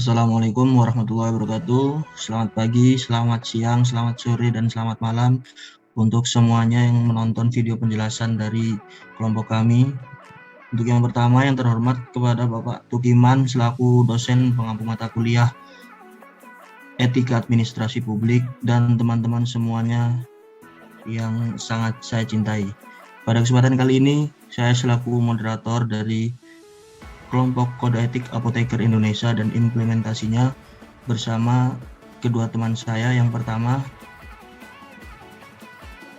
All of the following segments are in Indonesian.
Assalamualaikum warahmatullahi wabarakatuh. Selamat pagi, selamat siang, selamat sore, dan selamat malam untuk semuanya yang menonton video penjelasan dari kelompok kami. Untuk yang pertama, yang terhormat kepada Bapak Tukiman selaku dosen pengampu mata kuliah Etika Administrasi Publik dan teman-teman semuanya yang sangat saya cintai. Pada kesempatan kali ini, saya selaku moderator dari kelompok Kode Etik Apoteker Indonesia dan implementasinya bersama kedua teman saya. Yang pertama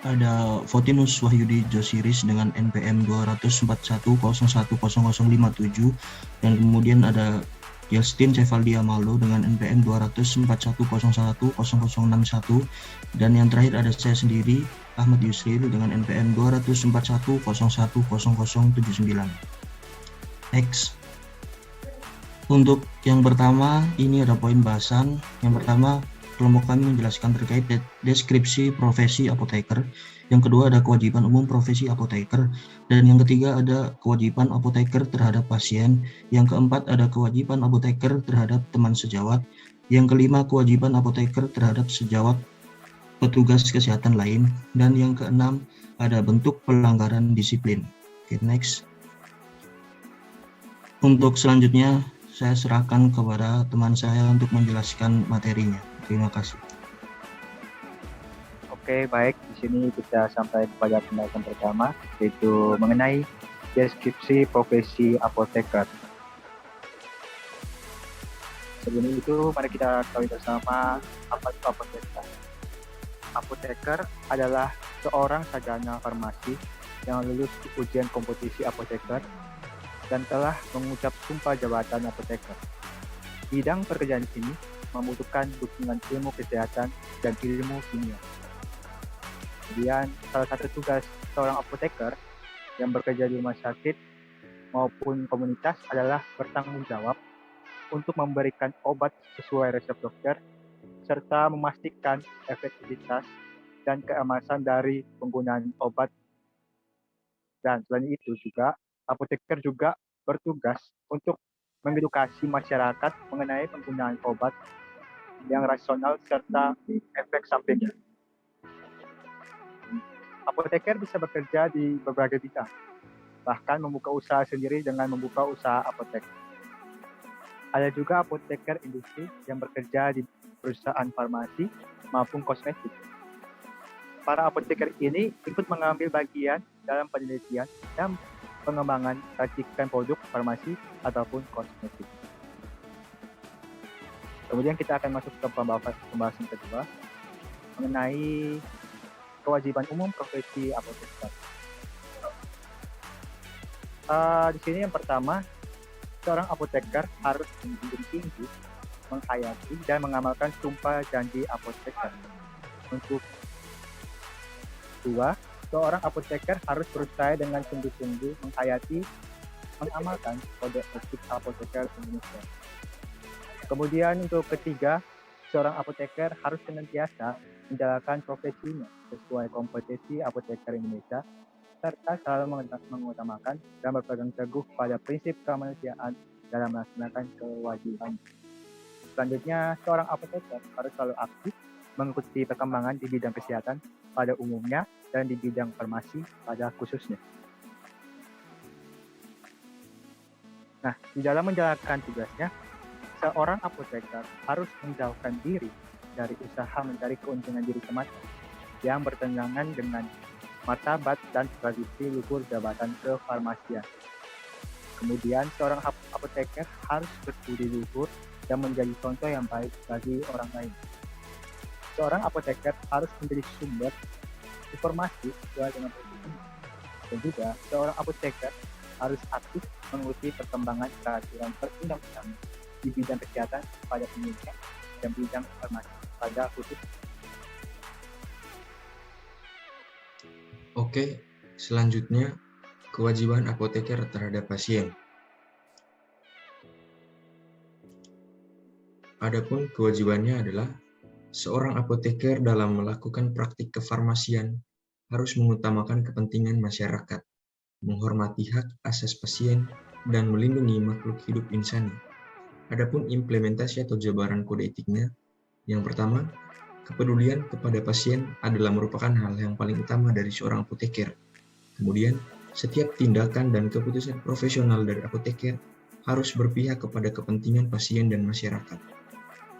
ada Fotinus Wahyudi Josiris dengan NPM 241010057 dan kemudian ada Yastin Cevaldia Malo dengan NPM 241010061 dan yang terakhir ada saya sendiri Ahmad Yusril dengan NPM 241010079. Next. Untuk yang pertama, ini ada poin bahasan. Yang pertama, kelompok kami menjelaskan terkait deskripsi profesi apoteker. Yang kedua ada kewajiban umum profesi apoteker. Dan yang ketiga ada kewajiban apoteker terhadap pasien. Yang keempat ada kewajiban apoteker terhadap teman sejawat. Yang kelima kewajiban apoteker terhadap sejawat petugas kesehatan lain. Dan yang keenam ada bentuk pelanggaran disiplin. Oke, next. Untuk selanjutnya saya serahkan kepada teman saya untuk menjelaskan materinya. Terima kasih. Oke, baik. Di sini kita sampai pada pembahasan pertama, yaitu mengenai deskripsi profesi apoteker. Sebelum itu, mari kita ketahui bersama apa itu apoteker. Apoteker adalah seorang sarjana farmasi yang lulus ujian kompetisi apoteker dan telah mengucap sumpah jabatan apoteker. Bidang pekerjaan ini membutuhkan dukungan ilmu kesehatan dan ilmu kimia. Kemudian, salah satu tugas seorang apoteker yang bekerja di rumah sakit maupun komunitas adalah bertanggung jawab untuk memberikan obat sesuai resep dokter, serta memastikan efektivitas dan keamanan dari penggunaan obat. Dan selain itu juga, apoteker juga bertugas untuk mengedukasi masyarakat mengenai penggunaan obat yang rasional serta efek sampingnya. Apoteker bisa bekerja di berbagai bidang, bahkan membuka usaha sendiri dengan membuka usaha apotek. Ada juga apoteker industri yang bekerja di perusahaan farmasi maupun kosmetik. Para apoteker ini ikut mengambil bagian dalam penelitian dan pengembangan racikan produk farmasi ataupun kosmetik. Kemudian kita akan masuk ke pembahasan kedua mengenai kewajiban umum profesi apoteker. Di sini yang pertama, seorang apoteker harus menjunjung tinggi, menghayati dan mengamalkan sumpah janji apoteker. Untuk dua, seorang apoteker harus berusaha dengan sungguh-sungguh menghayati, mengamalkan kode etik apoteker Indonesia. Kemudian untuk ketiga, seorang apoteker harus senantiasa menjalankan profesinya sesuai kompetensi apoteker Indonesia, serta selalu mengutamakan dan berpegang teguh pada prinsip kemanusiaan dalam melaksanakan kewajiban. Selanjutnya, seorang apoteker harus selalu aktif mengikuti perkembangan di bidang kesehatan pada umumnya dan di bidang farmasi pada khususnya. Nah, di dalam menjalankan tugasnya, seorang apoteker harus menjauhkan diri dari usaha mencari keuntungan diri semata yang bertentangan dengan martabat dan tradisi luhur jabatan kefarmasian. Kemudian, seorang apoteker harus berbudi luhur dan menjadi contoh yang baik bagi orang lain. Seorang apoteker harus menjadi sumber informasi sesuai dengan profesinya. Dan juga, seorang apoteker harus aktif mengikuti perkembangan peraturan perundang-undangan di bidang kesehatan pada umumnya dan bidang farmasi pada khusus. Oke, selanjutnya kewajiban apoteker terhadap pasien. Adapun kewajibannya adalah seorang apoteker dalam melakukan praktik kefarmasian harus mengutamakan kepentingan masyarakat, menghormati hak asasi pasien, dan melindungi makhluk hidup insani. Adapun implementasi atau jabaran kode etiknya, yang pertama, kepedulian kepada pasien adalah merupakan hal yang paling utama dari seorang apoteker. Kemudian, setiap tindakan dan keputusan profesional dari apoteker harus berpihak kepada kepentingan pasien dan masyarakat.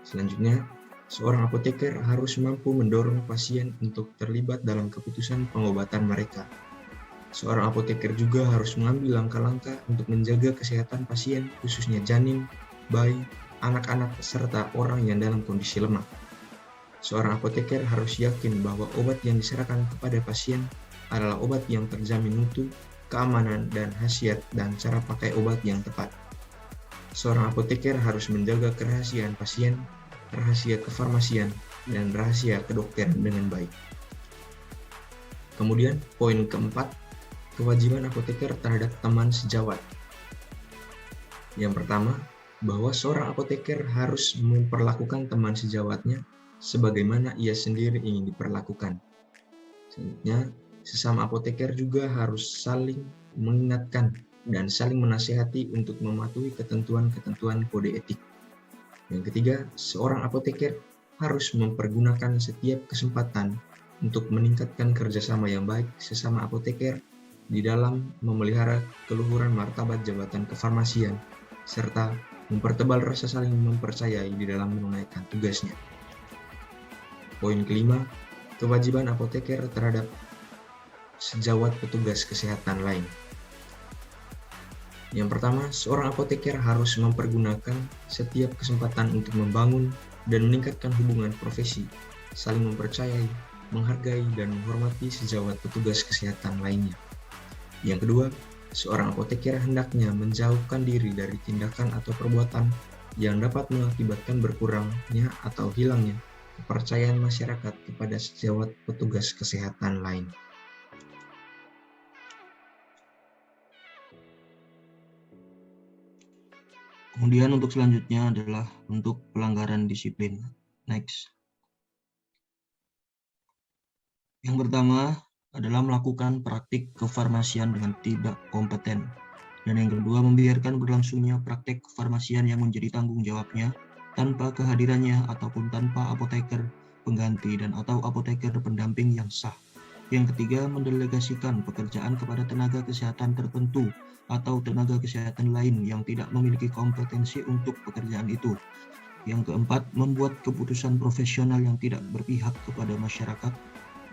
Selanjutnya, seorang apoteker harus mampu mendorong pasien untuk terlibat dalam keputusan pengobatan mereka. Seorang apoteker juga harus mengambil langkah-langkah untuk menjaga kesehatan pasien, khususnya janin, bayi, anak-anak, serta orang yang dalam kondisi lemah. Seorang apoteker harus yakin bahwa obat yang diserahkan kepada pasien adalah obat yang terjamin mutu, keamanan, dan khasiat dan cara pakai obat yang tepat. Seorang apoteker harus menjaga kerahasiaan pasien, rahasia kefarmasian, dan rahasia kedokteran dengan baik. Kemudian, poin keempat, kewajiban apoteker terhadap teman sejawat. Yang pertama, bahwa seorang apoteker harus memperlakukan teman sejawatnya sebagaimana ia sendiri ingin diperlakukan. Selanjutnya, sesama apoteker juga harus saling mengingatkan dan saling menasihati untuk mematuhi ketentuan-ketentuan kode etik. Yang ketiga, seorang apoteker harus mempergunakan setiap kesempatan untuk meningkatkan kerjasama yang baik sesama apoteker di dalam memelihara keluhuran martabat jabatan kefarmasian, serta mempertebal rasa saling mempercayai di dalam menunaikan tugasnya. Poin kelima, kewajiban apoteker terhadap sejawat petugas kesehatan lain. Yang pertama, seorang apoteker harus mempergunakan setiap kesempatan untuk membangun dan meningkatkan hubungan profesi, saling mempercayai, menghargai, dan menghormati sejawat petugas kesehatan lainnya. Yang kedua, seorang apoteker hendaknya menjauhkan diri dari tindakan atau perbuatan yang dapat mengakibatkan berkurangnya atau hilangnya kepercayaan masyarakat kepada sejawat petugas kesehatan lain. Kemudian untuk selanjutnya adalah untuk pelanggaran disiplin. Next. Yang pertama adalah melakukan praktik kefarmasian dengan tidak kompeten. Dan yang kedua, membiarkan berlangsungnya praktik kefarmasian yang menjadi tanggung jawabnya tanpa kehadirannya ataupun tanpa apoteker pengganti dan atau apoteker pendamping yang sah. Yang ketiga, mendelegasikan pekerjaan kepada tenaga kesehatan tertentu atau tenaga kesehatan lain yang tidak memiliki kompetensi untuk pekerjaan itu. Yang keempat, membuat keputusan profesional yang tidak berpihak kepada masyarakat.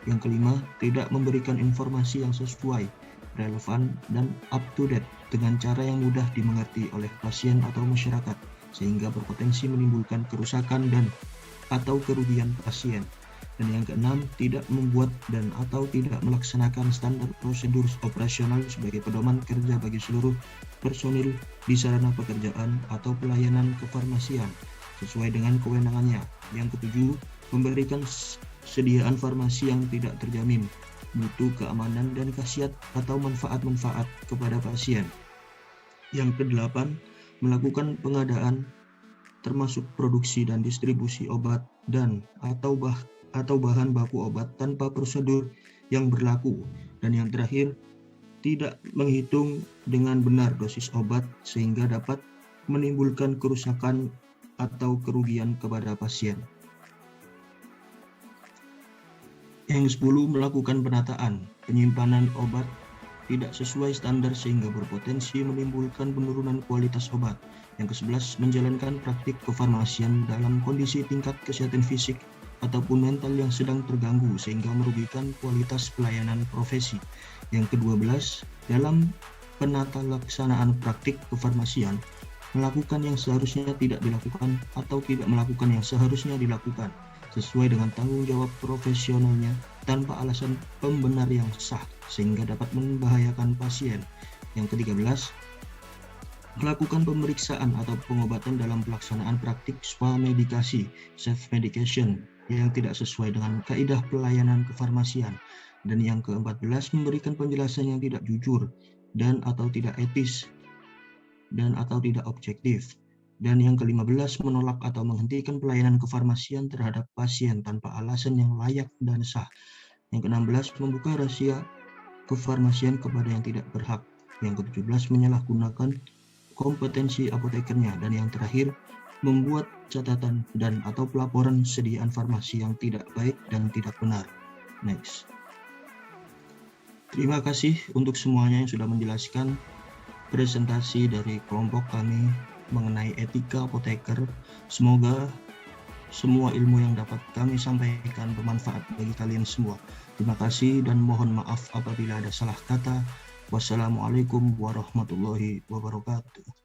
Yang kelima, tidak memberikan informasi yang sesuai, relevan, dan up to date dengan cara yang mudah dimengerti oleh pasien atau masyarakat, sehingga berpotensi menimbulkan kerusakan dan atau kerugian pasien. Dan yang keenam, tidak membuat dan atau tidak melaksanakan standar prosedur operasional sebagai pedoman kerja bagi seluruh personil di sarana pekerjaan atau pelayanan kefarmasian sesuai dengan kewenangannya. Yang ketujuh, memberikan sediaan farmasi yang tidak terjamin mutu, keamanan, dan khasiat atau manfaat-manfaat kepada pasien. Yang kedelapan, melakukan pengadaan termasuk produksi dan distribusi obat dan atau bahan baku obat tanpa prosedur yang berlaku. Dan yang terakhir, tidak menghitung dengan benar dosis obat sehingga dapat menimbulkan kerusakan atau kerugian kepada pasien. Yang 10, melakukan penataan penyimpanan obat tidak sesuai standar sehingga berpotensi menimbulkan penurunan kualitas obat. Yang ke-11, menjalankan praktik kefarmasian dalam kondisi tingkat kesehatan fisik ataupun mental yang sedang terganggu sehingga merugikan kualitas pelayanan profesi. Yang ke-12, dalam penata laksanaan praktik kefarmasian, melakukan yang seharusnya tidak dilakukan atau tidak melakukan yang seharusnya dilakukan sesuai dengan tanggung jawab profesionalnya tanpa alasan pembenar yang sah sehingga dapat membahayakan pasien. Yang ke-13, melakukan pemeriksaan atau pengobatan dalam pelaksanaan praktik swamedikasi, self-medication, yang tidak sesuai dengan kaidah pelayanan kefarmasian. Dan yang ke-14, memberikan penjelasan yang tidak jujur dan atau tidak etis dan atau tidak objektif. Dan yang ke-15, menolak atau menghentikan pelayanan kefarmasian terhadap pasien tanpa alasan yang layak dan sah. Yang ke-16, membuka rahasia kefarmasian kepada yang tidak berhak. Yang ke-17, menyalahgunakan kompetensi apotekernya, dan yang terakhir, membuat catatan dan atau pelaporan sediaan farmasi yang tidak baik dan tidak benar. Next. Terima kasih untuk semuanya yang sudah menjelaskan presentasi dari kelompok kami mengenai etika apoteker. Semoga semua ilmu yang dapat kami sampaikan bermanfaat bagi kalian semua. Terima kasih dan mohon maaf apabila ada salah kata. Wassalamualaikum warahmatullahi wabarakatuh.